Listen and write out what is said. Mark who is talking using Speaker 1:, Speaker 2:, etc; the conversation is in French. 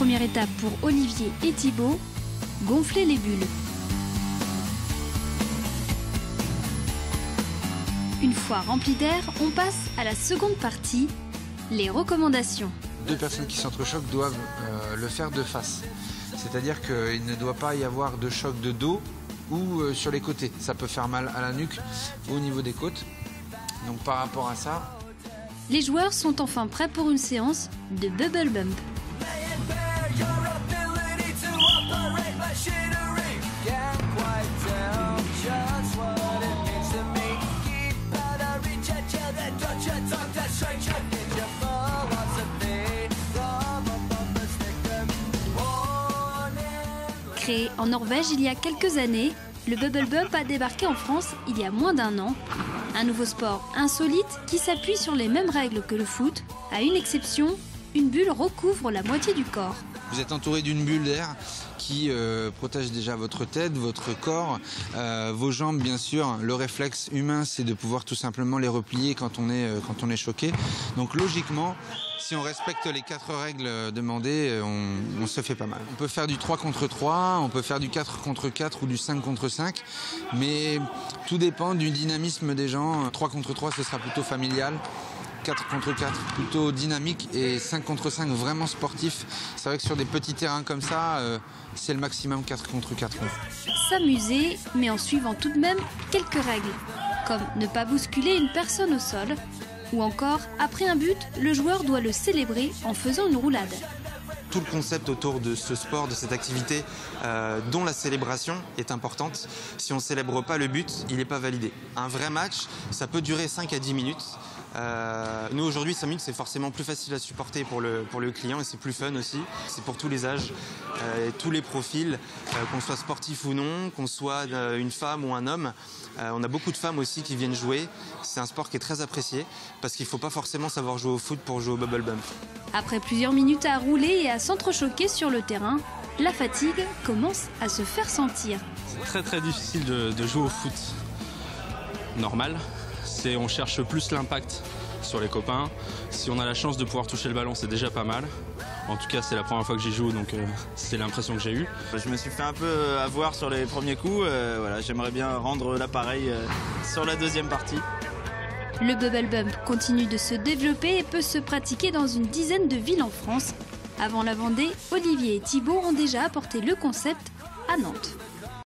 Speaker 1: Première étape pour Olivier et Thibaut, gonfler les bulles. Une fois rempli d'air, on passe à la seconde partie, les recommandations.
Speaker 2: Deux personnes qui s'entrechoquent doivent le faire de face. C'est-à-dire qu'il ne doit pas y avoir de choc de dos ou sur les côtés. Ça peut faire mal à la nuque ou au niveau des côtes. Donc par rapport à ça...
Speaker 1: Les joueurs sont enfin prêts pour une séance de Bubble Bump. Créé en Norvège il y a quelques années, le Bubble Bump a débarqué en France il y a moins d'un an. Un nouveau sport insolite qui s'appuie sur les mêmes règles que le foot. À une exception, une bulle recouvre la moitié du corps.
Speaker 2: Vous êtes entouré d'une bulle d'air qui protège déjà votre tête, votre corps, vos jambes bien sûr. Le réflexe humain, c'est de pouvoir tout simplement les replier quand on est choqué. Donc logiquement, si on respecte les 4 règles demandées, on se fait pas mal. On peut faire du 3 contre 3, on peut faire du 4 contre 4 ou du 5 contre 5, mais tout dépend du dynamisme des gens. 3 contre 3, ce sera plutôt familial. 4 contre 4 plutôt dynamique et 5 contre 5 vraiment sportif. C'est vrai que sur des petits terrains comme ça, c'est le maximum 4 contre 4.
Speaker 1: S'amuser, mais en suivant tout de même quelques règles, comme ne pas bousculer une personne au sol, ou encore, après un but, le joueur doit le célébrer en faisant une roulade.
Speaker 3: Tout le concept autour de ce sport, de cette activité, dont la célébration est importante. Si on ne célèbre pas le but, il n'est pas validé. Un vrai match, ça peut durer 5 à 10 minutes. Nous aujourd'hui 5 minutes c'est forcément plus facile à supporter pour le client et c'est plus fun aussi. C'est pour tous les âges, tous les profils, qu'on soit sportif ou non, qu'on soit une femme ou un homme. On a beaucoup de femmes aussi qui viennent jouer. C'est un sport qui est très apprécié parce qu'il ne faut pas forcément savoir jouer au foot pour jouer au Bubble Bump.
Speaker 1: Après plusieurs minutes à rouler et à s'entrechoquer sur le terrain, la fatigue commence à se faire sentir.
Speaker 4: C'est très difficile de jouer au foot normal. On cherche plus l'impact sur les copains. Si on a la chance de pouvoir toucher le ballon, c'est déjà pas mal. En tout cas, c'est la première fois que j'y joue, donc c'est l'impression que j'ai eue.
Speaker 5: Je me suis fait un peu avoir sur les premiers coups. Voilà, j'aimerais bien rendre l'appareil sur la deuxième partie.
Speaker 1: Le Bubble Bump continue de se développer et peut se pratiquer dans une dizaine de villes en France. Avant la Vendée, Olivier et Thibaut ont déjà apporté le concept à Nantes.